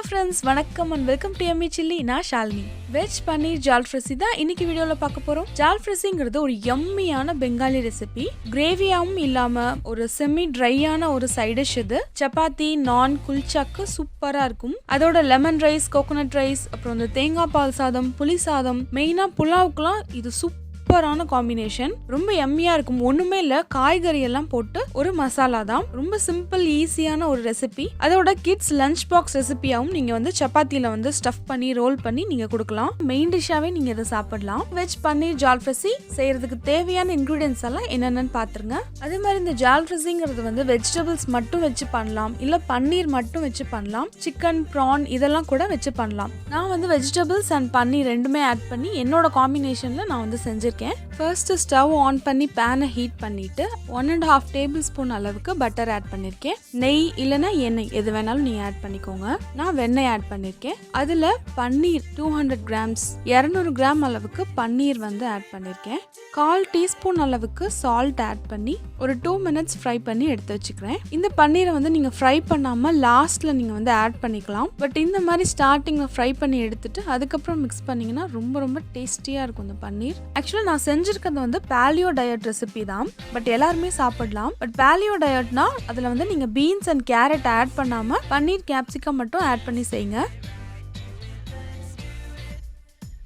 friends, வணக்கம் and welcome to Yummy Chilli. நான் Shalini. Veg Paneer Jalfrezi தான் இன்னைக்கு வீடியோல பார்க்க போறோம். Jalfreziங்கிறது ஒரு யம்மியான பெங்காலி ரெசிபி. கிரேவியாவும் இல்லாம ஒரு செமி ட்ரையான ஒரு சைடு டிஷ் இது. சப்பாத்தி, நான், குல்ச்சாக்கு சூப்பரா இருக்கும். அதோட லெமன் ரைஸ், கோகோனட் ரைஸ், அப்புறம் இந்த தேங்காய் பால் சாதம், புளி சாதம், மெயினா புலாவுக்குலாம் இது சூப்பரான காம்பினேஷன். ரொம்ப யம்மியா இருக்கும். ஒண்ணுமே இல்ல, காய்கறி எல்லாம் போட்டு ஒரு மசாலா தான். ரொம்ப சிம்பிள் ஈஸியான ஒரு ரெசிபி. அதோட கிட்ஸ் லஞ்ச் பாக்ஸ் ரெசிபியாவும் நீங்க வந்து சப்பாத்தில வந்து ஸ்டஃப் பண்ணி ரோல் பண்ணி நீங்க கொடுக்கலாம். மெயின் டிஷ்ஷாவே நீங்க இதை சாப்பிடலாம். வெஜ் பன்னீர் ஜால்ஃப்ரெசி செய்யறதுக்கு தேவையான இன்கிரீடியன்ஸ் எல்லாம் என்னென்னு பாத்துருங்க. அதே மாதிரி இந்த ஜால்ஃப்ரெசிங்கிறது வந்து வெஜிடபிள்ஸ் மட்டும் வச்சு பண்ணலாம், இல்ல பன்னீர் மட்டும் வச்சு பண்ணலாம். சிக்கன், ப்ரான் இதெல்லாம் கூட வச்சு பண்ணலாம். நான் வந்து வெஜிடபிள்ஸ் அண்ட் பன்னீர் ரெண்டுமே ஆட் பண்ணி என்னோட காம்பினேஷன்ல நான் வந்து செஞ்சிருக்கேன். ஃபர்ஸ்ட் ஸ்டவ் ஆன் பண்ணி பேனை ஹீட் பண்ணிட்டு 1.5 டேபிள் ஸ்பூன் அளவுக்கு பட்டர் ஆட் பண்ணிருக்கேன். நெய் இல்லைன்னா எண்ணெய் எது வேணாலும் நீங்க ஆட் பண்ணிக்கோங்க. நான் வெண்ணெய் ஆட் பண்ணிருக்கேன். அதுல பன்னீர் 200 கிராம்ஸ் 200 கிராம் அளவுக்கு பன்னீர் வந்து ஆட் பண்ணிருக்கேன். 1/4 டீஸ்பூன் அளவுக்கு சால்ட் ஆட் பண்ணி ஒரு 2 மினிட்ஸ் ஃப்ரை பண்ணி எடுத்து வச்சுக்கிறேன். இந்த பன்னீரை வந்து நீங்க ஃப்ரை பண்ணாம லாஸ்ட்ல நீங்க வந்து ஆட் பண்ணிக்கலாம். பட் இந்த மாதிரி ஸ்டார்டிங்ல ஃப்ரை பண்ணி எடுத்துட்டு அதுக்கப்புறம் மிக்ஸ் பண்ணீங்கன்னா ரொம்ப ரொம்ப டேஸ்டியா இருக்கும் இந்த பன்னீர். ஆக்சுவலா நான் செஞ்சிருக்கிறது வந்து பாலியோ டயட் ரெசிபி தான். பட் எல்லாருமே சாப்பிடலாம். பட் பாலியோ டயட்னா அதுல வந்து நீங்க பீன்ஸ் அண்ட் கேரட் ஆட் பண்ணாம பன்னீர், கேப்சிகம் மட்டும் ஆட் பண்ணி செய்யுங்க.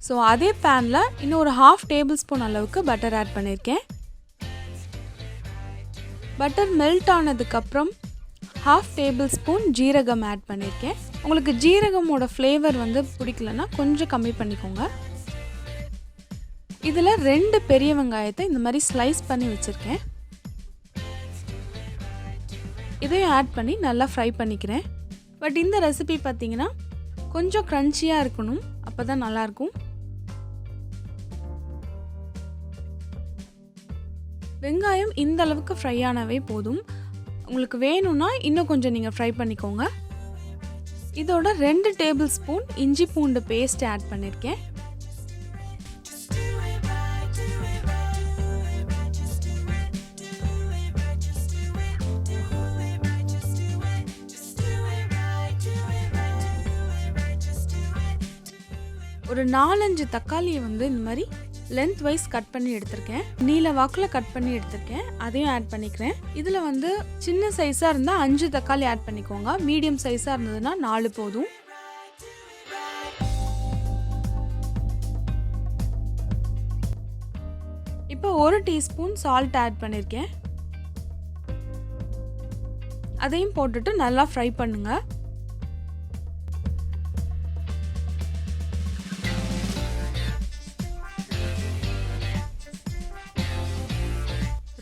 ஸோ அதே பேன்ல இன்னும் ஒரு 1/2 டேபிள் ஸ்பூன் அளவுக்கு பட்டர் ஆட் பண்ணியிருக்கேன். பட்டர் மெல்ட் ஆனதுக்கு அப்புறம் 1/2 டேபிள் ஸ்பூன் ஜீரகம் ஆட் பண்ணியிருக்கேன். உங்களுக்கு ஜீரகமோட ஃப்ளேவர் வந்து பிடிக்கலன்னா கொஞ்சம் கம்மி பண்ணிக்கோங்க. இதில் 2 பெரிய வெங்காயத்தை இந்த மாதிரி ஸ்லைஸ் பண்ணி வச்சுருக்கேன். இதையும் ஆட் பண்ணி நல்லா ஃப்ரை பண்ணிக்கிறேன். பட் இந்த ரெசிபி பார்த்தீங்கன்னா கொஞ்சம் க்ரன்ச்சியாக இருக்கணும், அப்போ தான் நல்லாயிருக்கும். வெங்காயம் இந்த அளவுக்கு ஃப்ரை ஆனவே போதும். உங்களுக்கு வேணும்னா இன்னும் கொஞ்சம் நீங்கள் ஃப்ரை பண்ணிக்கோங்க. இதோட 2 டேபிள் ஸ்பூன் இஞ்சி பூண்டு பேஸ்ட் ஆட் பண்ணியிருக்கேன். ஒரு 4-5 தக்காளியை வந்து இந்த மாதிரி லென்த் வைஸ் கட் பண்ணி எடுத்திருக்கேன். நீல வாக்குல கட் பண்ணி எடுத்திருக்கேன். அதையும் ஆட் பண்ணிக்கிறேன். இதுல வந்து சின்ன சைஸா இருந்தா 5 தக்காளி ஆட் பண்ணிக்கோங்க. மீடியம் சைஸா இருந்ததுன்னா 4 போதும். இப்போ 1 டீஸ்பூன் சால்ட் ஆட் பண்ணிருக்கேன். அதையும் போட்டுட்டு நல்லா ஃப்ரை பண்ணுங்க.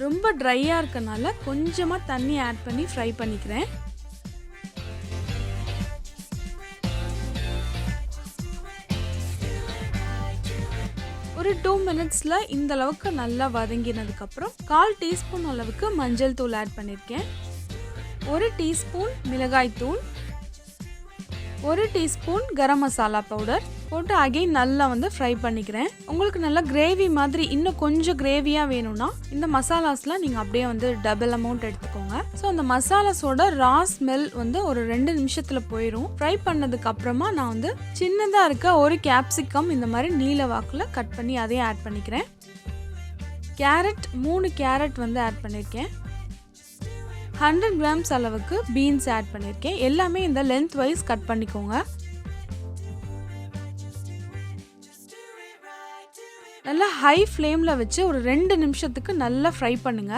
ரொம்ப ட்ரையாக இருக்கனால கொஞ்சமாக தண்ணி ஆட் பண்ணி ஃப்ரை பண்ணிக்கிறேன். ஒரு 2 மினிட்ஸில் இந்த அளவுக்கு நல்லா வதங்கினதுக்கப்புறம் 1/4 டீஸ்பூன் அளவுக்கு மஞ்சள் தூள் ஆட் பண்ணியிருக்கேன். 1 டீஸ்பூன் மிளகாய் தூள், 1 டீஸ்பூன் கரம் மசாலா பவுடர் போட்டு அகைன் நல்லா வந்து ஃப்ரை பண்ணிக்கிறேன். உங்களுக்கு நல்லா கிரேவி மாதிரி இன்னும் கொஞ்சம் கிரேவியாக வேணும்னா இந்த மசாலாஸ்லாம் நீங்கள் அப்படியே வந்து டபுள் அமௌண்ட் எடுத்துக்கோங்க. ஸோ அந்த மசாலாஸோட ரா ஸ்மெல் வந்து ஒரு 2 நிமிஷத்தில் போயிடும். ஃப்ரை பண்ணதுக்கு அப்புறமா நான் வந்து சின்னதாக இருக்க ஒரு கேப்சிகம் இந்த மாதிரி நீல வாக்கில் கட் பண்ணி அதையும் ஆட் பண்ணிக்கிறேன். கேரட் 3 கேரட் வந்து ஆட் பண்ணியிருக்கேன். 100 கிராம்ஸ் அளவுக்கு பீன்ஸ் ஆட் பண்ணியிருக்கேன். எல்லாமே இந்த லென்த் வைஸ் கட் பண்ணிக்கோங்க. நல்லா ஹை ஃப்ளேமில் வச்சு ஒரு 2 நிமிஷத்துக்கு நல்லா ஃப்ரை பண்ணுங்க.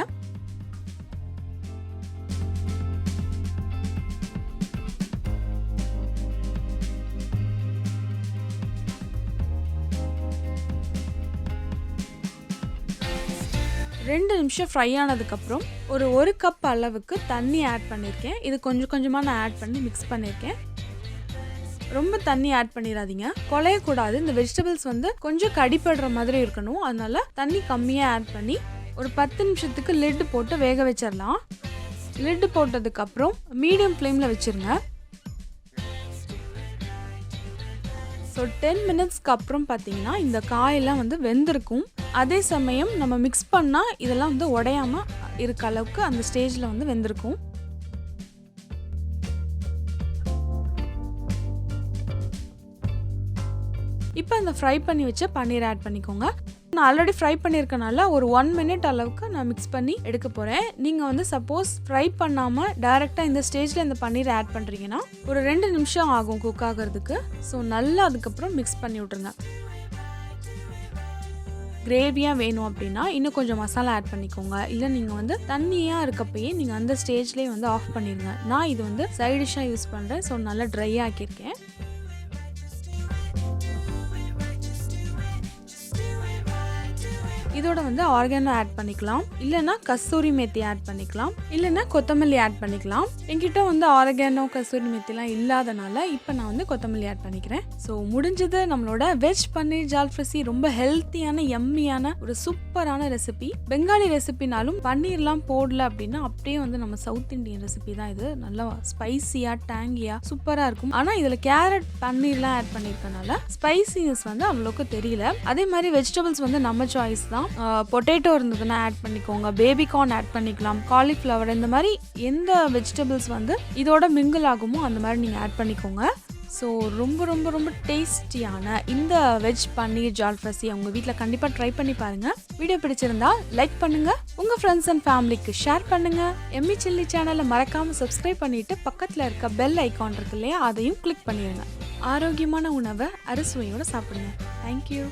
ரெண்டு நிமிஷம் ஃப்ரை ஆனதுக்கப்புறம் ஒரு கப் அளவுக்கு தண்ணி ஆட் பண்ணியிருக்கேன். இது கொஞ்சம் கொஞ்சமாக நான் ஆட் பண்ணி மிக்ஸ் பண்ணியிருக்கேன். ரொம்ப தண்ணி ஆட் பண்ணிடாதீங்க, குழையக்கூடாது. இந்த வெஜிடபிள்ஸ் வந்து கொஞ்சம் கடிப்படுற மாதிரி இருக்கணும். அதனால தண்ணி கம்மியாக ஆட் பண்ணி ஒரு 10 நிமிஷத்துக்கு லிட் போட்டு வேக வச்சிடலாம். லிட் போட்டதுக்கப்புறம் மீடியம் ஃப்ளேமில் வச்சுருங்க. ஸோ 10 மினிட்ஸ்க்கு அப்புறம் பார்த்தீங்கன்னா இந்த காயெல்லாம் வந்து வெந்திருக்கும். அதே சமயம் நம்ம மிக்ஸ் பண்ணால் இதெல்லாம் வந்து உடையாமல் இருக்க அளவுக்கு அந்த ஸ்டேஜில் வந்து வெந்திருக்கும். இப்போ அந்த ஃப்ரை பண்ணி வச்ச பன்னீர் ஆட் பண்ணிக்கோங்க. நான் ஆல்ரெடி ஃப்ரை பண்ணியிருக்கனால ஒரு 1 மினிட் அளவுக்கு நான் மிக்ஸ் பண்ணி எடுக்க போகிறேன். நீங்கள் வந்து சப்போஸ் ஃப்ரை பண்ணாமல் டைரெக்டாக இந்த ஸ்டேஜில் இந்த பன்னீர் ஆட் பண்ணுறீங்கன்னா ஒரு 2 நிமிஷம் ஆகும் குக் ஆகிறதுக்கு. ஸோ நல்லா அதுக்கப்புறம் மிக்ஸ் பண்ணி விட்ருங்க. கிரேவியாக வேணும் அப்படின்னா இன்னும் கொஞ்சம் மசாலா ஆட் பண்ணிக்கோங்க. இல்லை நீங்கள் வந்து தண்ணியாக இருக்கப்பயே நீங்கள் அந்த ஸ்டேஜ்லேயே வந்து ஆஃப் பண்ணிடுங்க. நான் இது வந்து சைட் டிஷ்ஷாக யூஸ் பண்ணுறேன். ஸோ நல்லா ட்ரை ஆக்கியிருக்கேன். இதோட வந்து ஆர்கானோ ஆட் பண்ணிக்கலாம், இல்லைன்னா கசூரி மெத்தி ஆட் பண்ணிக்கலாம், இல்லைன்னா கொத்தமல்லி ஆட் பண்ணிக்கலாம். என்கிட்ட வந்து ஆர்கானோ கசூரி மெத்திலாம் இல்லாதனால இப்போ நான் வந்து கொத்தமல்லி ஆட் பண்ணிக்கிறேன். ஸோ முடிஞ்சது நம்மளோட வெஜ் பன்னீர் ஜால்ஃப்ரெசி. ரொம்ப ஹெல்த்தியான எம்மியான ஒரு சூப்பரான ரெசிபி. பெங்காலி ரெசிபினாலும் பன்னீர்லாம் போடல அப்படின்னா அப்படியே வந்து நம்ம சவுத் இண்டியன் ரெசிபி தான் இது. நல்லா ஸ்பைசியாக டேங்கியாக சூப்பராக இருக்கும். ஆனால் இதில் கேரட் பன்னீர்லாம் ஆட் பண்ணியிருக்கனால ஸ்பைசினஸ் வந்து அவ்வளோக்கு தெரியல. அதே மாதிரி வெஜிடபிள்ஸ் வந்து நம்ம சாய்ஸ் தான். பொட்டேட்டோ இருந்ததுன்னா ஆட் பண்ணிக்கோங்க, பேபிகார்ன் ஆட் பண்ணிக்கலாம், காலிஃப்ளவர், இந்த மாதிரி எந்த வெஜிடபிள்ஸ் வந்து இதோட மிங்கிள் ஆகுமோ அந்த மாதிரி நீங்கள் ஆட் பண்ணிக்கோங்க. ஸோ ரொம்ப ரொம்ப ரொம்ப டேஸ்டியான இந்த வெஜ் பன்னீர் ஜால்ஃப்ரெசி உங்கள் வீட்டில் கண்டிப்பாக ட்ரை பண்ணி பாருங்கள். வீடியோ பிடிச்சிருந்தா லைக் பண்ணுங்கள், உங்கள் ஃப்ரெண்ட்ஸ் அண்ட் ஃபேமிலிக்கு ஷேர் பண்ணுங்கள். எம்மி சில்லி சேனலை மறக்காமல் சப்ஸ்கிரைப் பண்ணிவிட்டு பக்கத்தில் இருக்க பெல் ஐக்கான் இருக்கு இல்லையா, அதையும் கிளிக் பண்ணிடுங்க. ஆரோக்கியமான உணவை அறுசுவையோடு சாப்பிடுங்க. தேங்க்யூ.